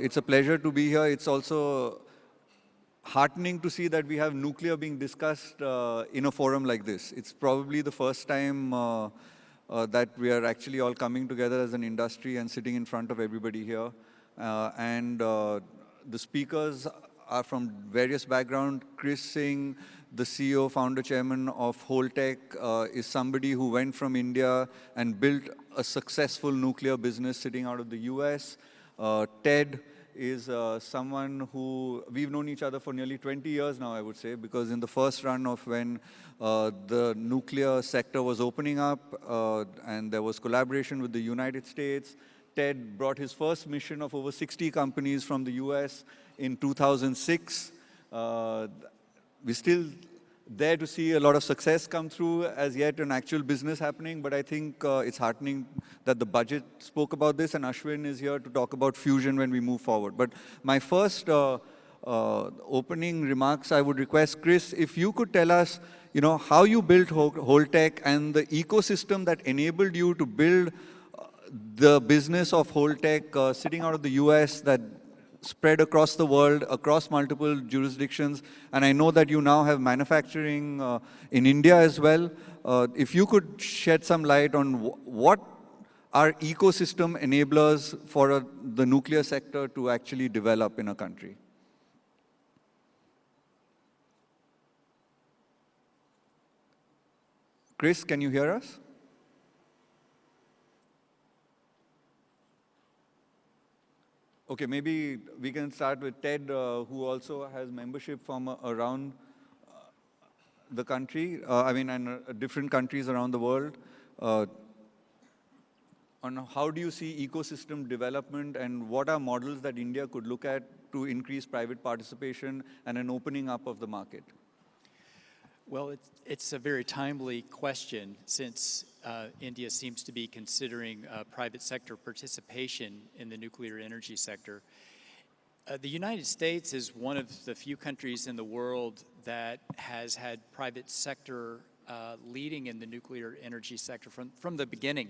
it's a pleasure to be here. It's also heartening to see that we have nuclear being discussed in a forum like this. It's probably the first time that we are actually all coming together as an industry and sitting in front of everybody here. The speakers are from various backgrounds. Kris Singh, the CEO, founder, chairman of Holtec, is somebody who went from India and built a successful nuclear business sitting out of the US. Ted is someone who, we've known each other for nearly 20 years now, I would say, because in the first run of when the nuclear sector was opening up and there was collaboration with the United States, Ted brought his first mission of over 60 companies from the US in 2006. We're still there to see a lot of success come through as yet an actual business happening, but I think it's heartening that the budget spoke about this, and Ashwin is here to talk about fusion when we move forward. But my first opening remarks, I would request, Kris, if you could tell us, how you built Holtec and the ecosystem that enabled you to build the business of Holtec sitting out of the US that spread across the world, across multiple jurisdictions. And I know that you now have manufacturing in India as well. If you could shed some light on what are ecosystem enablers for the nuclear sector to actually develop in a country. Kris, can you hear us? Okay, maybe we can start with Ted, who also has membership from around the country, and different countries around the world. On how do you see ecosystem development and what are models that India could look at to increase private participation and an opening up of the market? Well, it's a very timely question since India seems to be considering private sector participation in the nuclear energy sector. The United States is one of the few countries in the world that has had private sector leading in the nuclear energy sector from the beginning.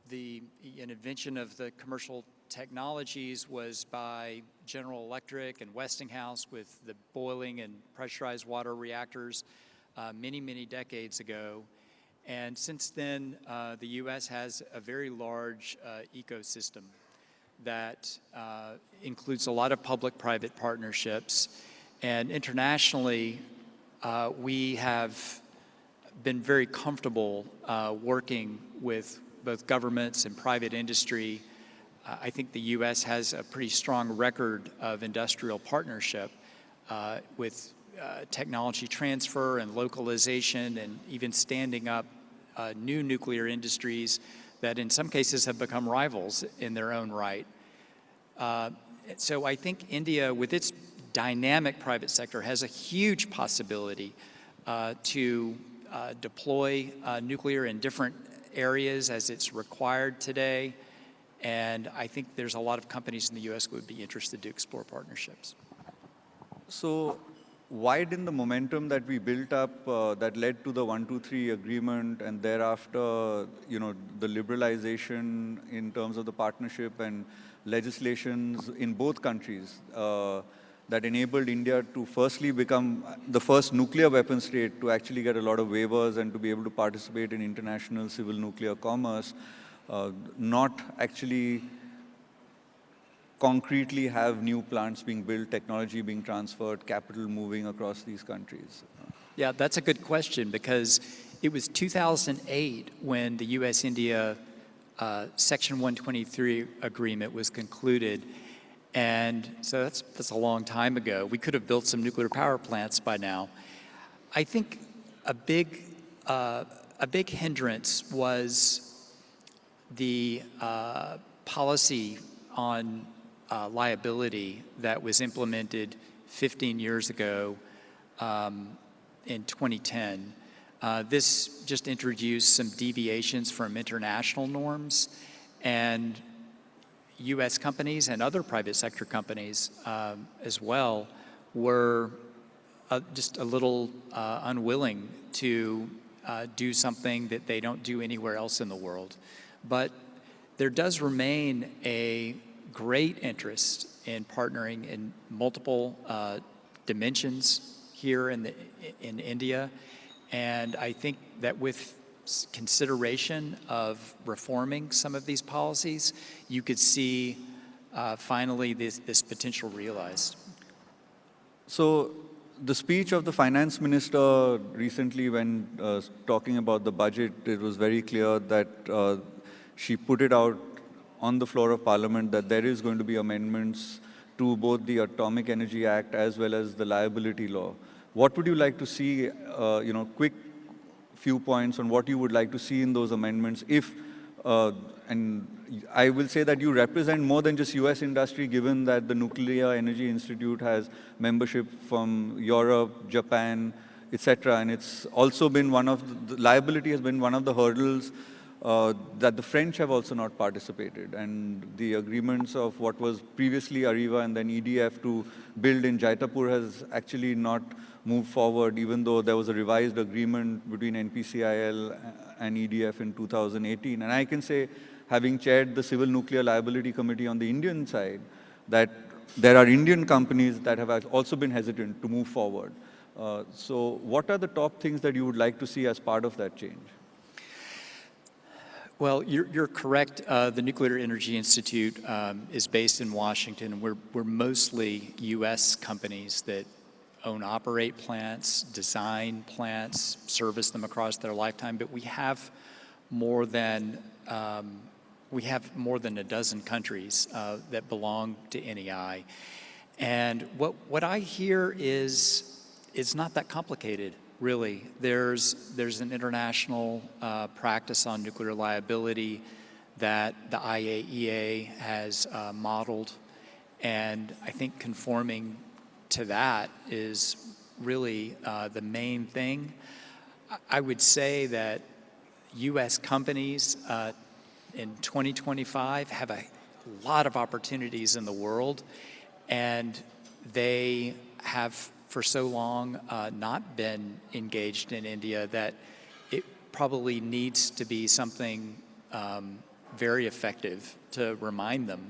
The invention of the commercial technologies was by General Electric and Westinghouse with the boiling and pressurized water reactors many, many decades ago. And since then, the U.S. has a very large ecosystem that includes a lot of public-private partnerships. And internationally, we have been very comfortable working with both governments and private industry. I think the U.S. has a pretty strong record of industrial partnership with technology transfer and localization and even standing up new nuclear industries that in some cases have become rivals in their own right. So I think India, with its dynamic private sector, has a huge possibility to deploy nuclear in different areas as it's required today. And I think there's a lot of companies in the U.S. who would be interested to explore partnerships. So widen the momentum that we built up that led to the 123 agreement and thereafter, the liberalization in terms of the partnership and legislations in both countries that enabled India to firstly become the first nuclear weapon state to actually get a lot of waivers and to be able to participate in international civil nuclear commerce. Not actually concretely have new plants being built, technology being transferred, capital moving across these countries? Yeah, that's a good question because it was 2008 when the U.S.-India Section 123 agreement was concluded. And so that's a long time ago. We could have built some nuclear power plants by now. I think a big hindrance was the policy on liability that was implemented 15 years ago in 2010. This just introduced some deviations from international norms, and U.S. companies and other private sector companies as well were just a little unwilling to do something that they don't do anywhere else in the world. But there does remain a great interest in partnering in multiple dimensions here in India. And I think that with consideration of reforming some of these policies, you could see finally this potential realized. So the speech of the finance minister recently when talking about the budget, it was very clear that she put it out on the floor of Parliament that there is going to be amendments to both the Atomic Energy Act as well as the liability law. What would you like to see, quick few points on what you would like to see in those amendments if, and I will say that you represent more than just US industry given that the Nuclear Energy Institute has membership from Europe, Japan, etc. And it's also been the liability has been one of the hurdles that the French have also not participated. And the agreements of what was previously Arriva and then EDF to build in Jaitapur has actually not moved forward, even though there was a revised agreement between NPCIL and EDF in 2018. And I can say, having chaired the Civil Nuclear Liability Committee on the Indian side, that there are Indian companies that have also been hesitant to move forward. So what are the top things that you would like to see as part of that change? Well, you're correct. The Nuclear Energy Institute is based in Washington. We're mostly U.S. companies that own, operate plants, design plants, service them across their lifetime. But we have more than a dozen countries that belong to NEI. And what I hear is it's not that complicated. Really, there's an international practice on nuclear liability that the IAEA has modeled, and I think conforming to that is really the main thing. I would say that U.S. companies in 2025 have a lot of opportunities in the world, and they have for so long not been engaged in India that it probably needs to be something very effective to remind them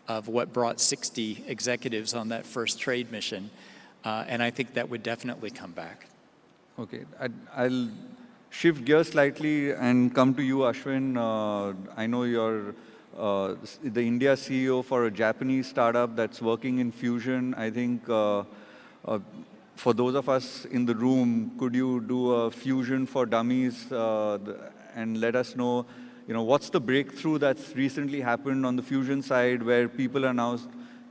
of what brought 60 executives on that first trade mission. And I think that would definitely come back. Okay, I'll shift gears slightly and come to you, Ashwin. I know you're the India CEO for a Japanese startup that's working in fusion. I think for those of us in the room, could you do a fusion for dummies and let us know, what's the breakthrough that's recently happened on the fusion side where people are now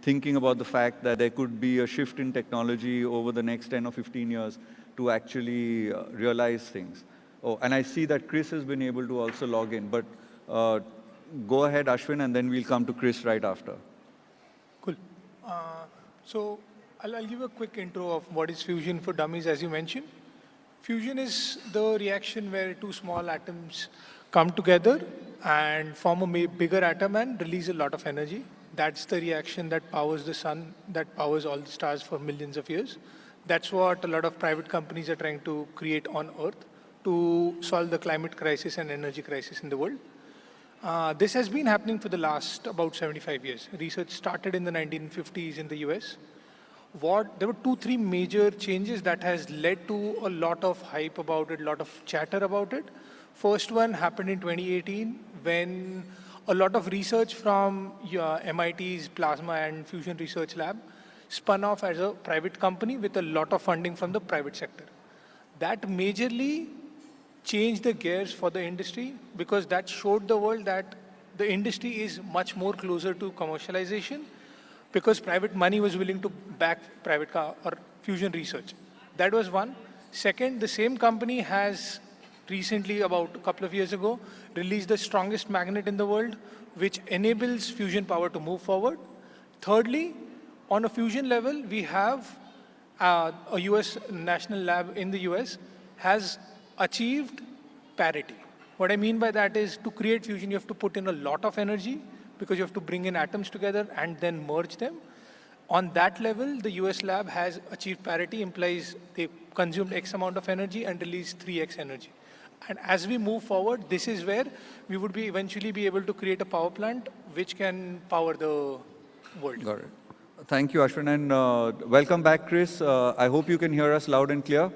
thinking about the fact that there could be a shift in technology over the next 10 or 15 years to actually realize things. Oh, and I see that Kris has been able to also log in, but go ahead, Ashwin, and then we'll come to Kris right after. Cool. So I'll give a quick intro of what is fusion for dummies, as you mentioned. Fusion is the reaction where two small atoms come together and form a bigger atom and release a lot of energy. That's the reaction that powers the sun, that powers all the stars for millions of years. That's what a lot of private companies are trying to create on Earth to solve the climate crisis and energy crisis in the world. This has been happening for the last about 75 years. Research started in the 1950s in the US. There were 2-3 major changes that has led to a lot of hype about it, a lot of chatter about it. First one happened in 2018 when a lot of research from MIT's Plasma and Fusion Research Lab spun off as a private company with a lot of funding from the private sector. That majorly changed the gears for the industry because that showed the world that the industry is much more closer to commercialization because private money was willing to back private or fusion research. That was one. Second, the same company has recently, about a couple of years ago, released the strongest magnet in the world, which enables fusion power to move forward. Thirdly, on a fusion level, we have a US national lab in the US has achieved parity. What I mean by that is to create fusion, you have to put in a lot of energy because you have to bring in atoms together and then merge them. On that level, the US lab has achieved parity, implies they consumed X amount of energy and released 3X energy. And as we move forward, this is where we would eventually be able to create a power plant which can power the world. Got it. Thank you, Ashwin, and welcome back, Kris. I hope you can hear us loud and clear.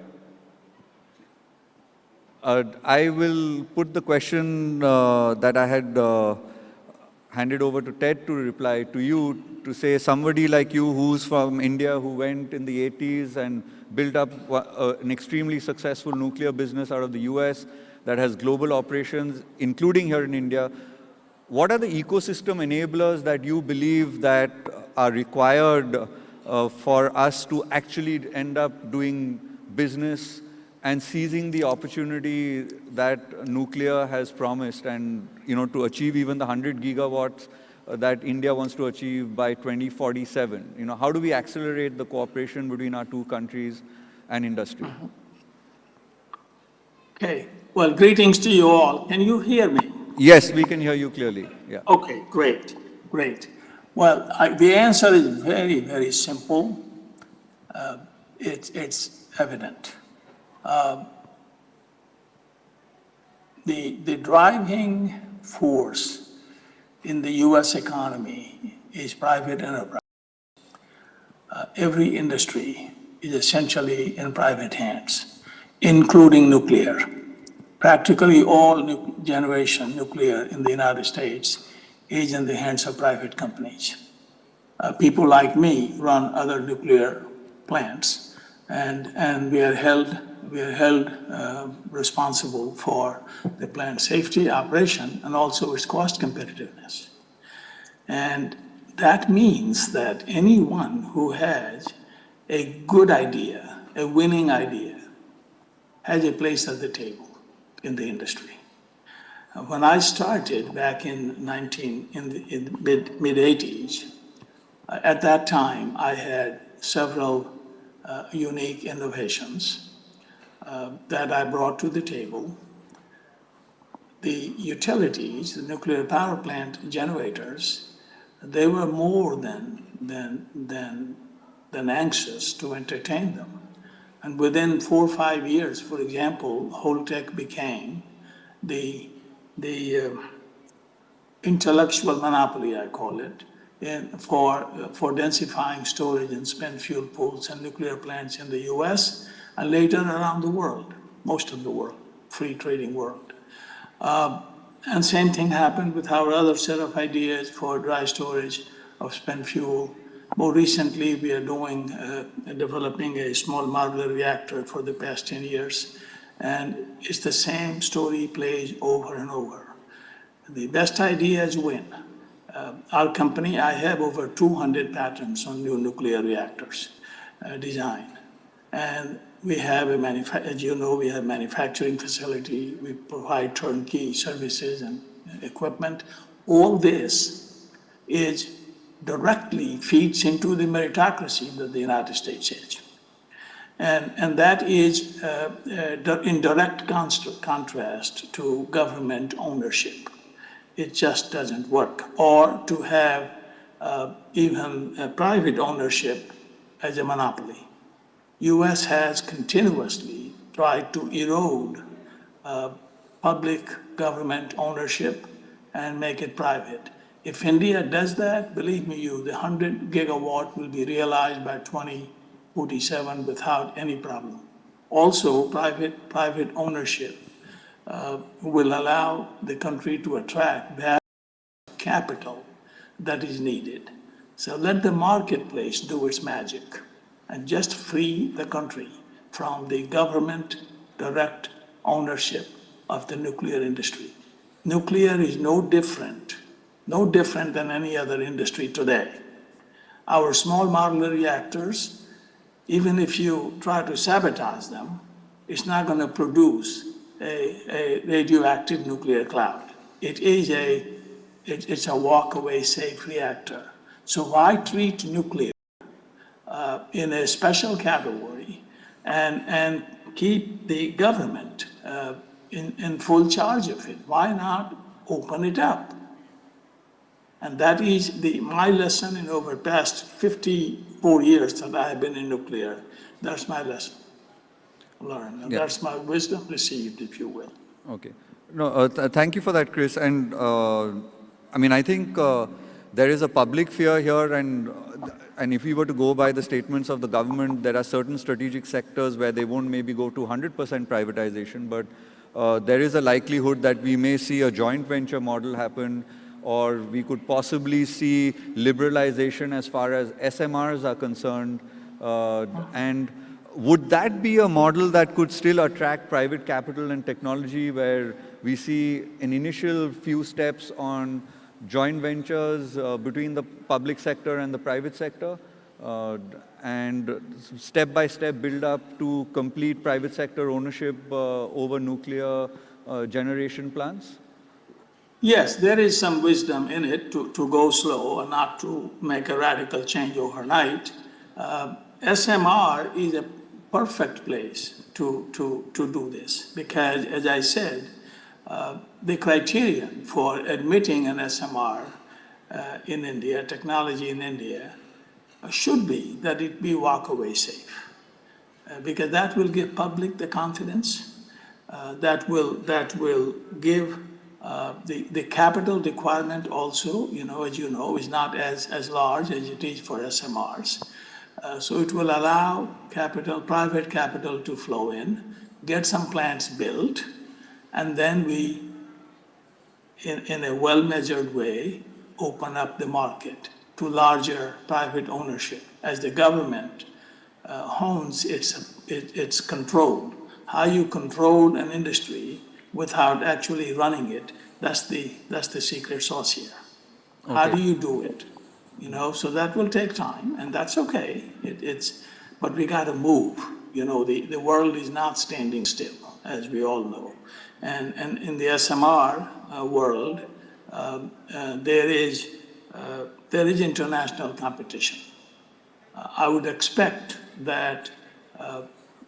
I will put the question that I had handed over to Ted to reply to you, to say somebody like you who's from India, who went in the 80s and built up an extremely successful nuclear business out of the US that has global operations, including here in India. What are the ecosystem enablers that you believe that are required for us to actually end up doing business and seizing the opportunity that nuclear has promised, and to achieve even the 100 gigawatts that India wants to achieve by 2047? How do we accelerate the cooperation between our two countries and industry? Okay, well, greetings to you all. Can you hear me? Yes, we can hear you clearly. Yeah. Okay, great, great. Well, the answer is very, very simple. It's evident. The driving force in the US economy is private enterprise. Every industry is essentially in private hands, including nuclear. Practically all generation nuclear in the United States is in the hands of private companies. People like me run other nuclear plants, and we are held responsible for the plant safety, operation, and also its cost competitiveness. And that means that anyone who has a good idea, a winning idea, has a place at the table in the industry. When I started back in the mid-80s, at that time I had several unique innovations that I brought to the table. The utilities, the nuclear power plant generators, they were more than anxious to entertain them. And within 4 or 5 years, for example, Holtec became the intellectual monopoly, I call it, for densifying storage and spent fuel pools and nuclear plants in the US and later around the world, most of the world, free trading world. And same thing happened with our other set of ideas for dry storage of spent fuel. More recently, we are developing a small modular reactor for the past 10 years. And it's the same story plays over and over. The best ideas win. Our company, I have over 200 patents on new nuclear reactors design. And we have as you know, we have manufacturing facility. We provide turnkey services and equipment. All this directly feeds into the meritocracy that the United States is. And that is in direct contrast to government ownership. It just doesn't work. Or to have even private ownership as a monopoly. US has continuously tried to erode public government ownership and make it private. If India does that, believe me the 100 gigawatt will be realized by 2047 without any problem. Also, private ownership will allow the country to attract that capital that is needed. So let the marketplace do its magic and just free the country from the government direct ownership of the nuclear industry. Nuclear is no different than any other industry today. Our small modular reactors, even if you try to sabotage them, it's not going to produce a radioactive nuclear cloud. It's a walk-away safe reactor. So why treat nuclear in a special category and keep the government in full charge of it? Why not open it up? And that is my lesson in over past 54 years that I have been in nuclear. That's my lesson learned. And that's my wisdom received, if you will. Okay. No, thank you for that, Kris. And I mean, I think there is a public fear here, and if we were to go by the statements of the government, there are certain strategic sectors where they won't maybe go to 100% privatization, but there is a likelihood that we may see a joint venture model happen, or we could possibly see liberalization as far as SMRs are concerned. And would that be a model that could still attract private capital and technology, where we see an initial few steps on joint ventures between the public sector and the private sector, and step-by-step build up to complete private sector ownership over nuclear generation plants? Yes, there is some wisdom in it to go slow and not to make a radical change overnight. SMR is a perfect place to do this because, as I said, the criterion for admitting an SMR in India, technology in India, should be that it be walk-away safe, because that will give public the confidence, that will give the capital requirement also, as you know, is not as large as it is for SMRs. So it will allow private capital to flow in, get some plants built, and then we, in a well-measured way, open up the market to larger private ownership as the government hones its control. How you control an industry without actually running it, that's the secret sauce here. Okay. How do you do it? So that will take time, and that's okay. But we got to move. The world is not standing still, as we all know. And in the SMR world, there is international competition. I would expect that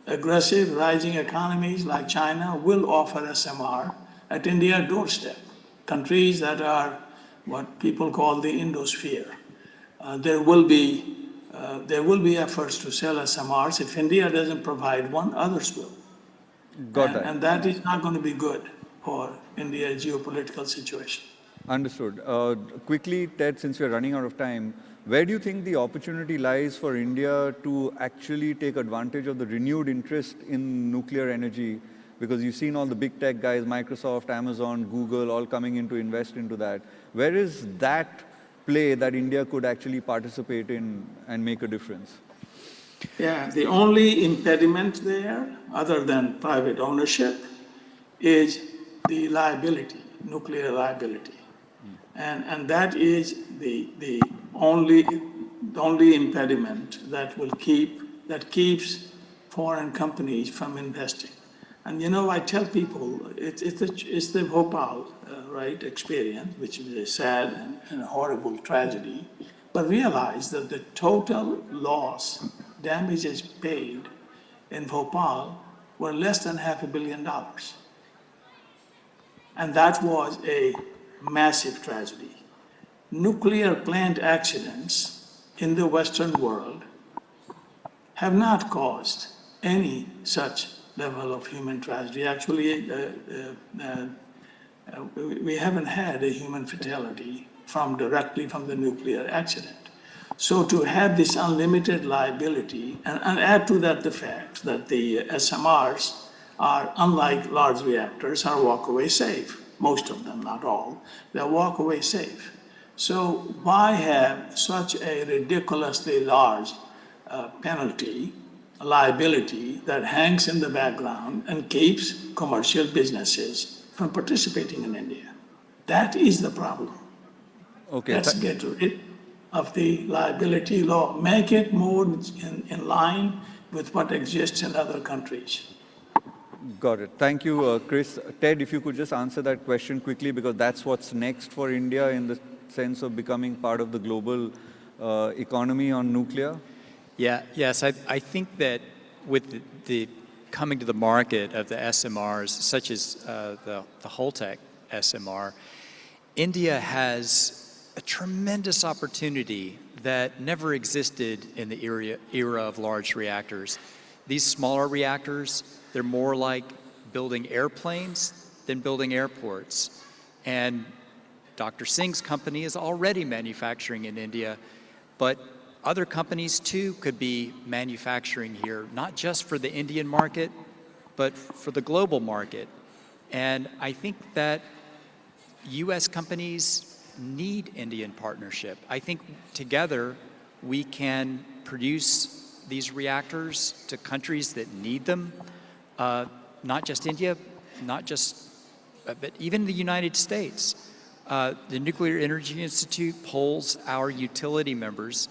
aggressive rising economies like China will offer SMR at India's doorstep. Countries that are what people call the Indosphere. There will be efforts to sell SMRs. If India doesn't provide one, others will. Got that. And that is not going to be good for India's geopolitical situation. Understood. Quickly, Ted, since we're running out of time, where do you think the opportunity lies for India to actually take advantage of the renewed interest in nuclear energy? Because you've seen all the big tech guys, Microsoft, Amazon, Google, all coming in to invest into that. Where is that play that India could actually participate in and make a difference? Yeah, the only impediment there, other than private ownership, is the liability, nuclear liability. And that is the only impediment that keeps foreign companies from investing. And I tell people it's the Bhopal experience, which is a sad and horrible tragedy. But realize that the total loss, damages paid in Bhopal were less than $500 million. And that was a massive tragedy. Nuclear plant accidents in the Western world have not caused any such level of human tragedy. Actually, we haven't had a human fatality directly from the nuclear accident. So to have this unlimited liability, and add to that the fact that the SMRs are, unlike large reactors, are walk-away safe. Most of them, not all. They're walk-away safe. So why have such a ridiculously large penalty, liability that hangs in the background and keeps commercial businesses from participating in India? That is the problem. Okay. Let's get rid of the liability law. Make it more in line with what exists in other countries. Got it. Thank you, Kris. Ted, if you could just answer that question quickly, because that's what's next for India in the sense of becoming part of the global economy on nuclear. Yes, I think that with the coming to the market of the SMRs, such as the Holtec SMR, India has a tremendous opportunity that never existed in the era of large reactors. These smaller reactors, they're more like building airplanes than building airports. And Dr. Singh's company is already manufacturing in India, but other companies too could be manufacturing here, not just for the Indian market, but for the global market. And I think that US companies need Indian partnership. I think together we can produce these reactors to countries that need them, not just India, but even the United States. The Nuclear Energy Institute polls our utility members,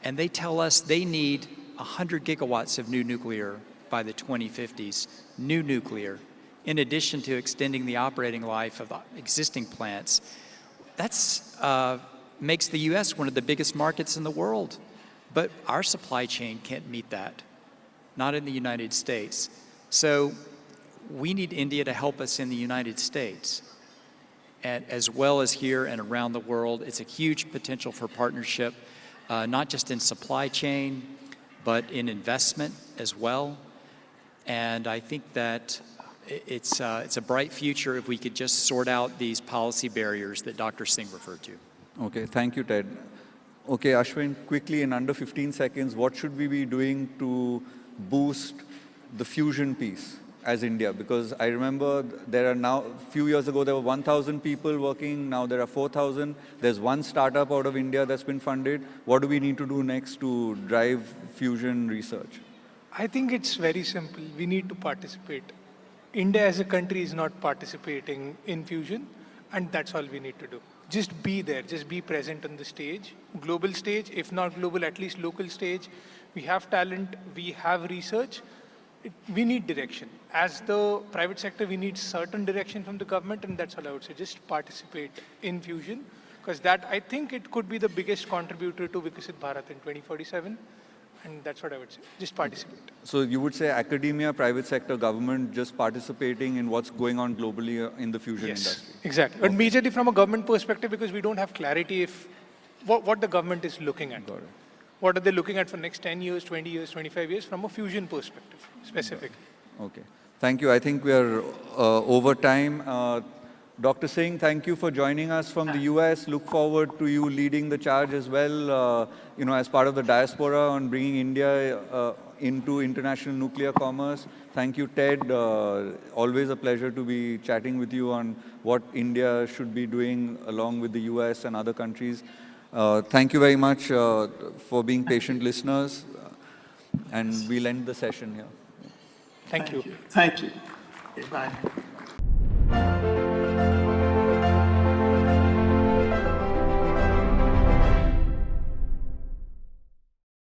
and they tell us they need 100 gigawatts of new nuclear by the 2050s, new nuclear, in addition to extending the operating life of existing plants. That's makes the US one of the biggest markets in the world. But our supply chain can't meet that, not in the United States. So we need India to help us in the United States, and as well as here and around the world. It's a huge potential for partnership, not just in supply chain, but in investment as well. And I think that it's a bright future if we could just sort out these policy barriers that Dr. Singh referred to. Okay, thank you, Ted. Okay, Ashwin, quickly in under 15 seconds, what should we be doing to boost the fusion piece as India? Because I remember there are now, a few years ago, there were 1,000 people working, now there are 4,000. There's one startup out of India that's been funded. What do we need to do next to drive fusion research? I think it's very simple. We need to participate. India as a country is not participating in fusion, and that's all we need to do. Just be there, just be present on the stage, global stage, if not global, at least local stage. We have talent, we have research, we need direction. As the private sector, we need certain direction from the government, and that's all I would say. Just participate in fusion, because that, I think it could be the biggest contributor to Viksit Bharat in 2047. And that's what I would say. Just participate. So you would say academia, private sector, government just participating in what's going on globally in the fusion industry? Exactly. But majorly from a government perspective, because we don't have clarity if what the government is looking at. Got it. What are they looking at for next 10 years, 20 years, 25 years from a fusion perspective, specific. Okay. Thank you. I think we are over time. Dr. Singh, thank you for joining us from the US. Look forward to you leading the charge as well, as part of the diaspora on bringing India into international nuclear commerce. Thank you, Ted. Always a pleasure to be chatting with you on what India should be doing along with the US and other countries. Thank you very much for being patient listeners. And we'll end the session here. Thank you. Thank you. Okay, bye.